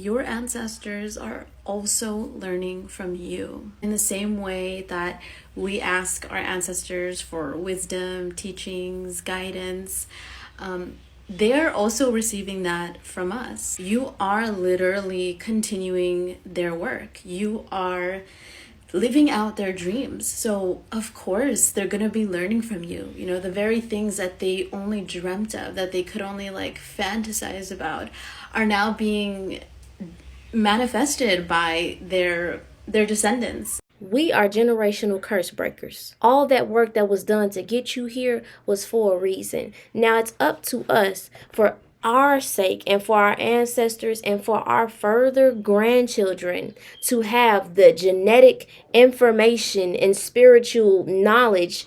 your ancestors are also learning from you. In the same way that we ask our ancestors for wisdom, teachings, guidance, they're also receiving that from us. You are literally continuing their work. You are living out their dreams. So of course they're going to be learning from you. You know, the very things that they only dreamt of, that they could only like fantasize about, are now being manifested by their descendants. We are generational curse breakers. All that work that was done to get you here was for a reason. Now it's up to us, for our sake and for our ancestors and for our further grandchildren, to have the genetic information and spiritual knowledge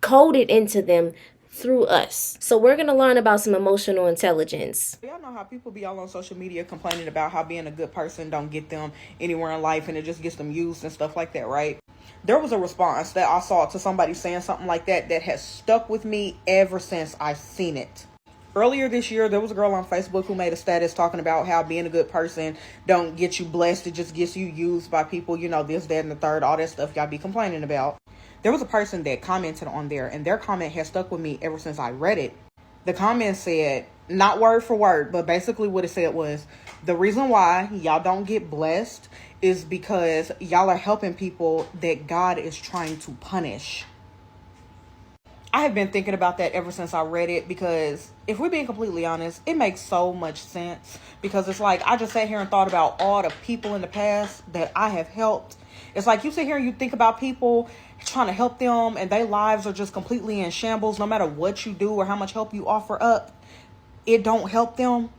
coded into them through us. So we're going to learn about some emotional intelligence. Y'all know how people be all on social media complaining about how being a good person don't get them anywhere in life and it just gets them used and stuff like that, right? There was a response that I saw to somebody saying something like that has stuck with me ever since I seen it. Earlier this year, there was a girl on Facebook who made a status talking about how being a good person don't get you blessed. It just gets you used by people, you know, this, that, and the third, all that stuff y'all be complaining about. There was a person that commented on there, and their comment has stuck with me ever since I read it. The comment said, not word for word, but basically what it said was, the reason why y'all don't get blessed is because y'all are helping people that God is trying to punish. I have been thinking about that ever since I read it, because if we're being completely honest, it makes so much sense, because it's like I just sat here and thought about all the people in the past that I have helped. It's like you sit here and you think about people trying to help them and their lives are just completely in shambles. No matter what you do or how much help you offer up, it don't help them.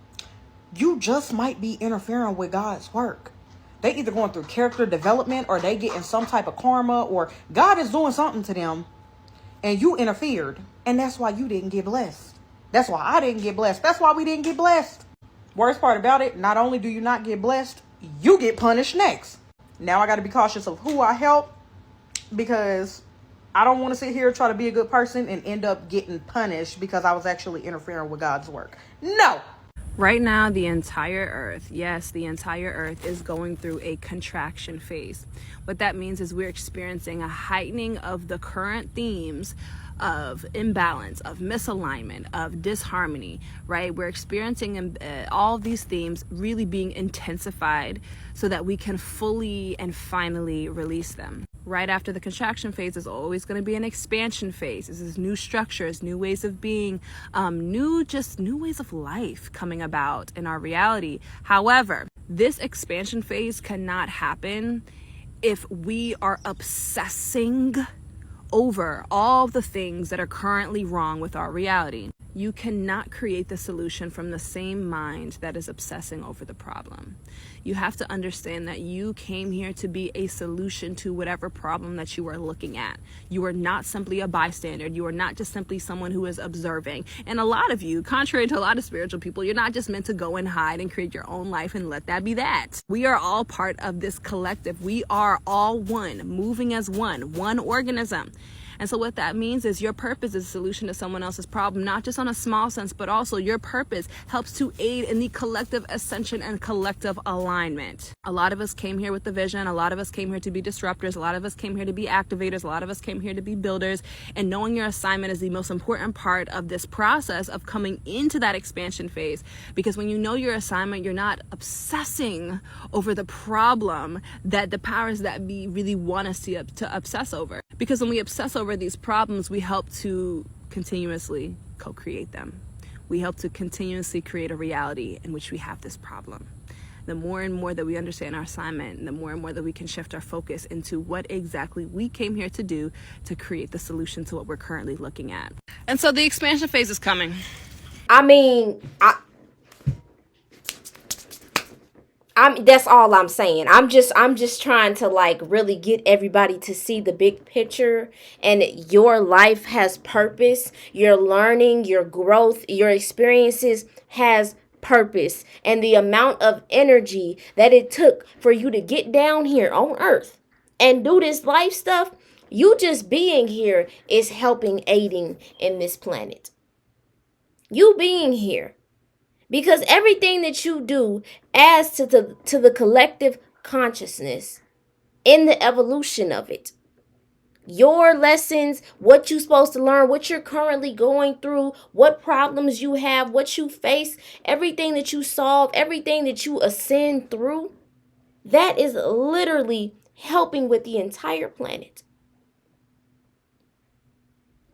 You just might be interfering with God's work. They either going through character development, or they getting some type of karma, or God is doing something to them and you interfered. And that's why you didn't get blessed. That's why I didn't get blessed. That's why we didn't get blessed. Worst part about it, not only do you not get blessed, you get punished next. Now I got to be cautious of who I help, because I don't want to sit here and try to be a good person and end up getting punished because I was actually interfering with God's work. No. Right now, the entire earth, yes, the entire earth is going through a contraction phase. What that means is we're experiencing a heightening of the current themes of imbalance, of misalignment, of disharmony, right? We're experiencing all of these themes really being intensified so that we can fully and finally release them. Right after the contraction phase is always going to be an expansion phase. This is new structures, new ways of being, new ways of life coming about in our reality. However, this expansion phase cannot happen if we are obsessing over all the things that are currently wrong with our reality. You cannot create the solution from the same mind that is obsessing over the problem. You have to understand that you came here to be a solution to whatever problem that you are looking at. You are not simply a bystander. You are not just simply someone who is observing. And a lot of you, contrary to a lot of spiritual people, you're not just meant to go and hide and create your own life and let that be that. We are all part of this collective. We are all one, moving as one organism. And so what that means is your purpose is a solution to someone else's problem, not just on a small sense, but also your purpose helps to aid in the collective ascension and collective alignment. A lot of us came here with the vision. A lot of us came here to be disruptors. A lot of us came here to be activators. A lot of us came here to be builders. And knowing your assignment is the most important part of this process of coming into that expansion phase. Because when you know your assignment, you're not obsessing over the problem that the powers that be really want us to obsess over. Because when we obsess over these problems, we help to continuously co-create them. We help to continuously create a reality in which we have this problem. The more and more that we understand our assignment, the more and more that we can shift our focus into what exactly we came here to do to create the solution to what we're currently looking at. And so the expansion phase is coming. That's all I'm saying. I'm just trying to like really get everybody to see the big picture, and your life has purpose. Your learning, your growth, your experiences has purpose, and the amount of energy that it took for you to get down here on earth and do this life stuff, you just being here is helping, aiding in this planet. You being here. Because everything that you do adds to the collective consciousness in the evolution of it. Your lessons, what you're supposed to learn, what you're currently going through, what problems you have, what you face, everything that you solve, everything that you ascend through, that is literally helping with the entire planet.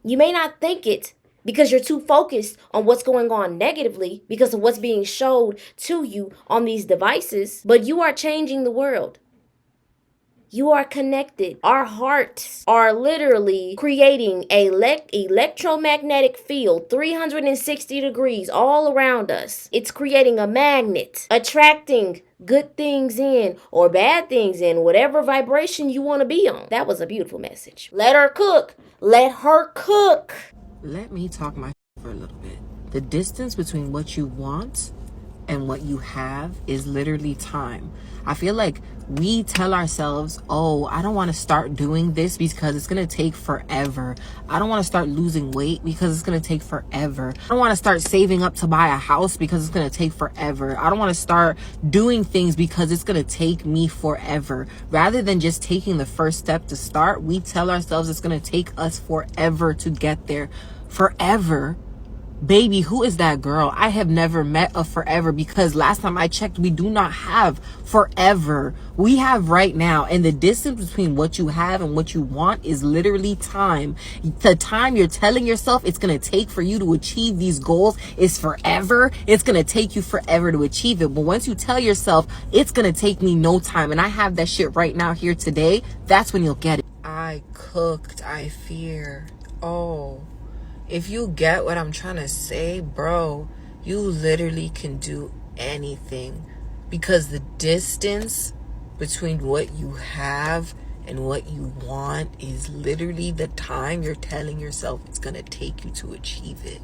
You may not think it because you're too focused on what's going on negatively because of what's being showed to you on these devices, but you are changing the world. You are connected. Our hearts are literally creating a electromagnetic field 360 degrees all around us. It's creating a magnet, attracting good things in or bad things in, whatever vibration you want to be on. That was a beautiful message. Let her cook. Let her cook. Let me talk my for a little bit. The distance between what you want and what you have is literally time. I feel like we tell ourselves, oh, I don't want to start doing this because it's going to take forever. I don't want to start losing weight because it's going to take forever. I don't want to start saving up to buy a house because it's going to take forever. I don't want to start doing things because it's going to take me forever. Rather than just taking the first step to start, we tell ourselves it's going to take us forever to get there. Forever. Baby, who is that girl? I have never met a forever, because last time I checked, we do not have forever. We have right now. And the distance between what you have and what you want is literally time. The time you're telling yourself it's going to take for you to achieve these goals is forever. It's going to take you forever to achieve it. But once you tell yourself it's going to take me no time and I have that shit right now here today, that's when you'll get it. I cooked. I fear. Oh. If you get what I'm trying to say, bro, you literally can do anything, because the distance between what you have and what you want is literally the time you're telling yourself it's going to take you to achieve it.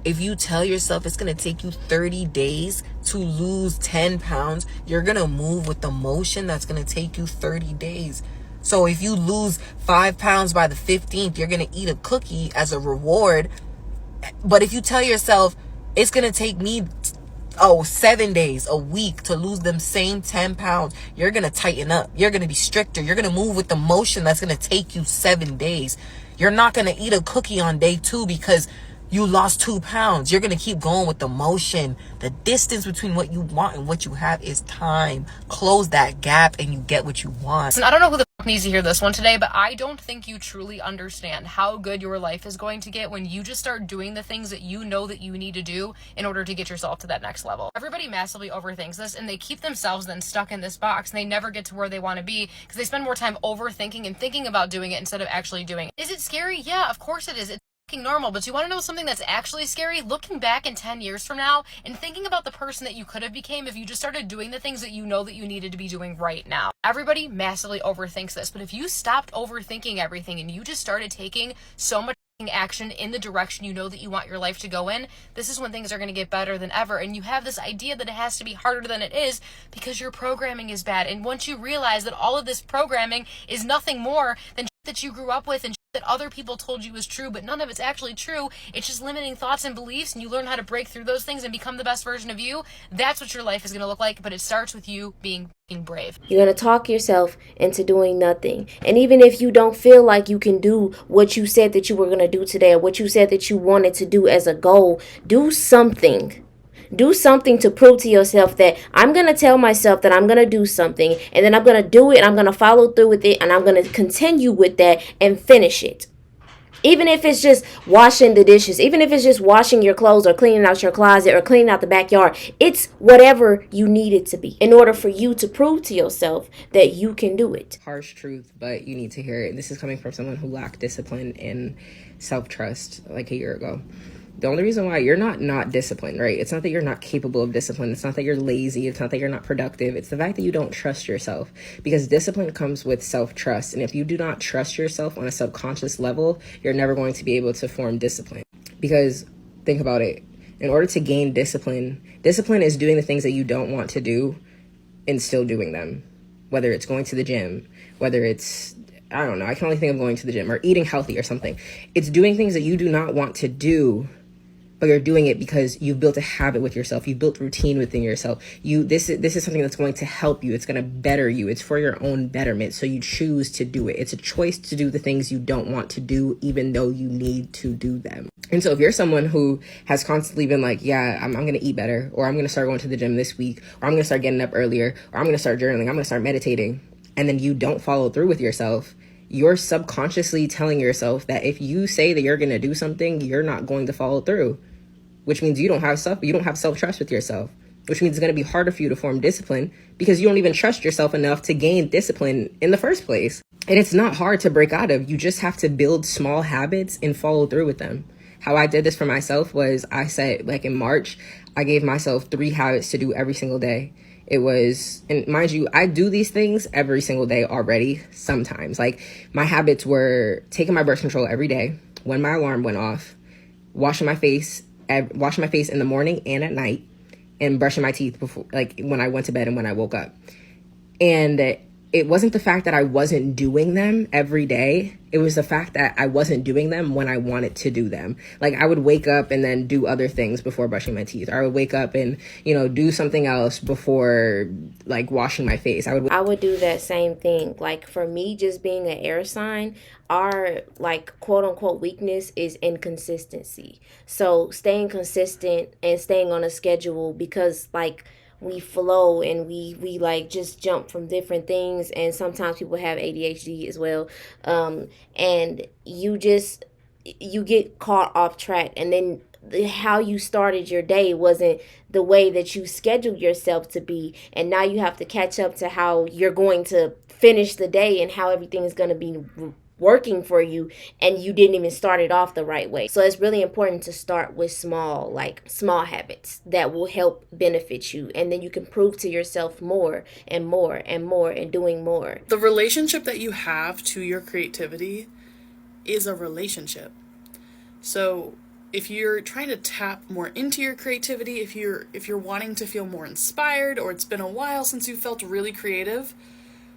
If you tell yourself it's going to take you 30 days to lose 10 pounds, you're going to move with the motion that's going to take you 30 days. So if you lose 5 pounds by the 15th, you're going to eat a cookie as a reward. But if you tell yourself it's going to take me 7 days, a week to lose them same 10 pounds, you're going to tighten up. You're going to be stricter. You're going to move with the motion that's going to take you 7 days. You're not going to eat a cookie on day 2 because you lost 2 pounds. You're going to keep going with the motion. The distance between what you want and what you have is time. Close that gap and you get what you want. Listen, I don't know who the fuck needs to hear this one today, but I don't think you truly understand how good your life is going to get when you just start doing the things that you know that you need to do in order to get yourself to that next level. Everybody massively overthinks this, and they keep themselves then stuck in this box, and they never get to where they want to be because they spend more time overthinking and thinking about doing it instead of actually doing it. Is it scary? Yeah, of course it is. It's normal, but you want to know something that's actually scary? Looking back in 10 years from now and thinking about the person that you could have became if you just started doing the things that you know that you needed to be doing right now. Everybody massively overthinks this, but if you stopped overthinking everything and you just started taking so much action in the direction you know that you want your life to go in, this is when things are going to get better than ever. And you have this idea that it has to be harder than it is because your programming is bad. And once you realize that all of this programming is nothing more than that you grew up with and that other people told you was true, but none of it's actually true, it's just limiting thoughts and beliefs, and you learn how to break through those things and become the best version of you, that's what your life is going to look like. But it starts with you being brave. You're going to talk yourself into doing nothing. And even if you don't feel like you can do what you said that you were going to do today, or what you said that you wanted to do as a goal, do something. Do something to prove to yourself that I'm going to tell myself that I'm going to do something, and then I'm going to do it, and I'm going to follow through with it, and I'm going to continue with that and finish it. Even if it's just washing the dishes, even if it's just washing your clothes or cleaning out your closet or cleaning out the backyard, it's whatever you need it to be in order for you to prove to yourself that you can do it. Harsh truth, but you need to hear it. This is coming from someone who lacked discipline and self-trust like a year ago. The only reason why you're not disciplined, right? It's not that you're not capable of discipline. It's not that you're lazy. It's not that you're not productive. It's the fact that you don't trust yourself, because discipline comes with self-trust. And if you do not trust yourself on a subconscious level, you're never going to be able to form discipline. Because think about it. In order to gain discipline is doing the things that you don't want to do and still doing them. Whether it's going to the gym, whether it's, I don't know, I can only think of going to the gym or eating healthy or something. It's doing things that you do not want to do but you're doing it because you've built a habit with yourself. You've built routine within yourself. This is something that's going to help you. It's going to better you. It's for your own betterment. So you choose to do it. It's a choice to do the things you don't want to do, even though you need to do them. And so if you're someone who has constantly been like, yeah, I'm going to eat better, or I'm going to start going to the gym this week, or I'm going to start getting up earlier, or I'm going to start journaling, I'm going to start meditating, and then you don't follow through with yourself, you're subconsciously telling yourself that if you say that you're going to do something, you're not going to follow through, which means you don't have self-trust with yourself, which means it's going to be harder for you to form discipline because you don't even trust yourself enough to gain discipline in the first place. And it's not hard to break out of. You just have to build small habits and follow through with them. How I did this for myself was I said, like in March, I gave myself 3 habits to do every single day. It was, and mind you, I do these things every single day already sometimes. Like my habits were taking my birth control every day when my alarm went off, washing my face in the morning and at night, and brushing my teeth before, like when I went to bed and when I woke up. And it wasn't the fact that I wasn't doing them every day. It was the fact that I wasn't doing them when I wanted to do them. Like I would wake up and then do other things before brushing my teeth. Or I would wake up and, do something else before like washing my face. I would do that same thing. Like for me, just being an air sign, our like quote unquote weakness is inconsistency. So staying consistent and staying on a schedule, because like we flow and we like just jump from different things, and sometimes people have ADHD as well, and you get caught off track, and then how you started your day wasn't the way that you scheduled yourself to be, and now you have to catch up to how you're going to finish the day and how everything is going to be working for you, and you didn't even start it off the right way. So it's really important to start with small habits that will help benefit you, and then you can prove to yourself more and more and more and doing more. The relationship that you have to your creativity is a relationship. So if you're trying to tap more into your creativity, if you're wanting to feel more inspired, or it's been a while since you felt really creative,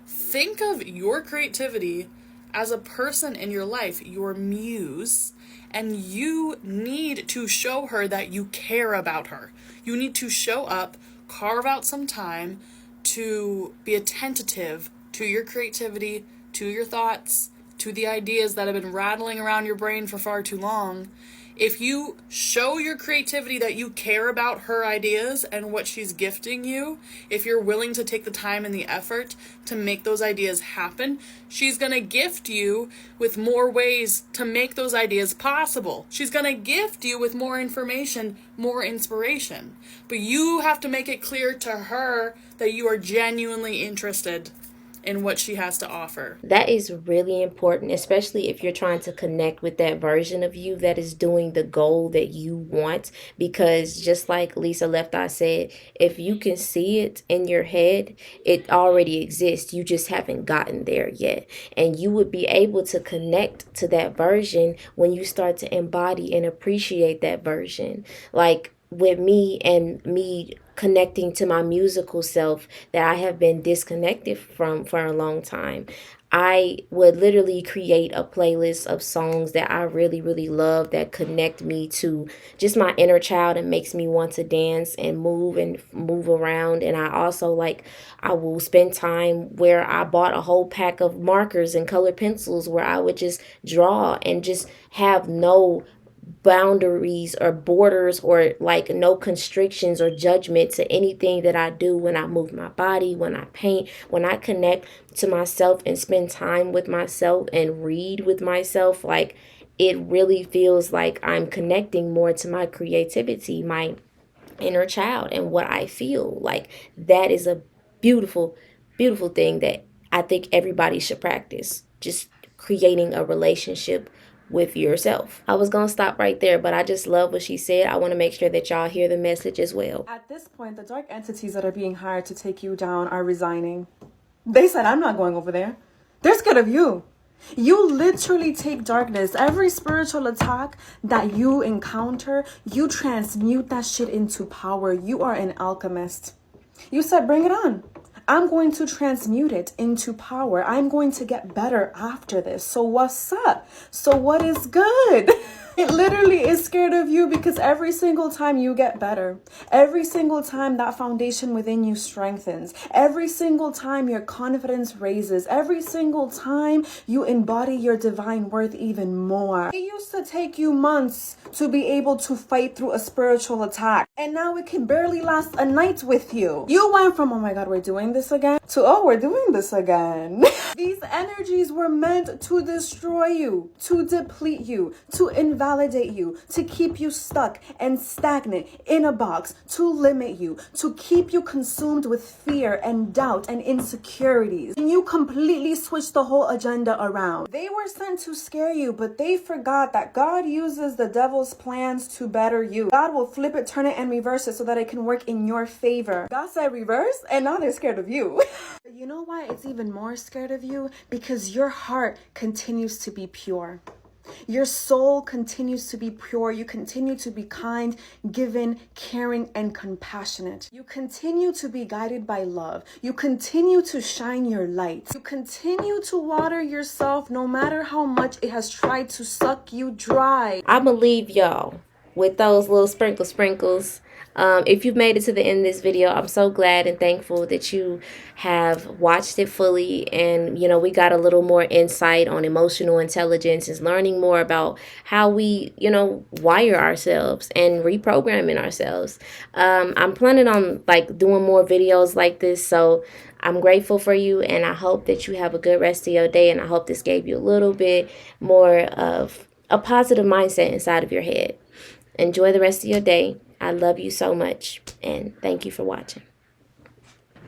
think of your creativity as a person in your life, your muse, and you need to show her that you care about her. You need to show up, carve out some time to be attentive to your creativity, to your thoughts, to the ideas that have been rattling around your brain for far too long. If you show your creativity that you care about her ideas and what she's gifting you, if you're willing to take the time and the effort to make those ideas happen, she's going to gift you with more ways to make those ideas possible. She's going to gift you with more information, more inspiration. But you have to make it clear to her that you are genuinely interested in what she has to offer. That is really important, especially if you're trying to connect with that version of you that is doing the goal that you want. Because just like Lisa Left Eye said, if you can see it in your head, it already exists. You just haven't gotten there yet. And you would be able to connect to that version when you start to embody and appreciate that version. Like with me and me connecting to my musical self that I have been disconnected from for a long time, I would literally create a playlist of songs that I really, really love that connect me to just my inner child and makes me want to dance and move around. And I also I will spend time where I bought a whole pack of markers and colored pencils where I would just draw and just have no boundaries or borders or no constrictions or judgment to anything that I do when I move my body, when I paint, when I connect to myself and spend time with myself and read with myself. It really feels like I'm connecting more to my creativity, my inner child, and what I feel. That is a beautiful, beautiful thing that I think everybody should practice. Just creating a relationship with yourself. I was gonna stop right there, but I just love what she said. I want to make sure that y'all hear the message as well. At this point, the dark entities that are being hired to take you down are resigning. They said, I'm not going over there. They're scared of you. You literally take darkness. Every spiritual attack that you encounter, you transmute that shit into power. You are an alchemist. You said, bring it on. I'm going to transmute it into power. I'm going to get better after this. So what's up? So what is good? It literally is scared of you because every single time you get better, every single time that foundation within you strengthens, every single time your confidence raises, every single time you embody your divine worth even more. It used to take you months to be able to fight through a spiritual attack, and now it can barely last a night with you. You went from, oh my God, we're doing this again, to, oh, we're doing this again. These energies were meant to destroy you, to deplete you, to invalidate you, to keep you stuck and stagnant in a box, to limit you, to keep you consumed with fear and doubt and insecurities. And you completely switched the whole agenda around. They were sent to scare you, but they forgot that God uses the devil's plans to better you. God will flip it, turn it, and reverse it so that it can work in your favor. God said reverse, and now they're scared of you. You know why it's even more scared of you? Because your heart continues to be pure. Your soul continues to be pure. You continue to be kind, giving, caring, and compassionate. You continue to be guided by love. You continue to shine your light. You continue to water yourself no matter how much it has tried to suck you dry. I'm going to leave y'all with those little sprinkles. If you've made it to the end of this video, I'm so glad and thankful that you have watched it fully. And, you know, we got a little more insight on emotional intelligence, is learning more about how we, you know, wire ourselves and reprogramming ourselves. I'm planning on like doing more videos like this. So I'm grateful for you, and I hope that you have a good rest of your day. And I hope this gave you a little bit more of a positive mindset inside of your head. Enjoy the rest of your day. I love you so much, and thank you for watching.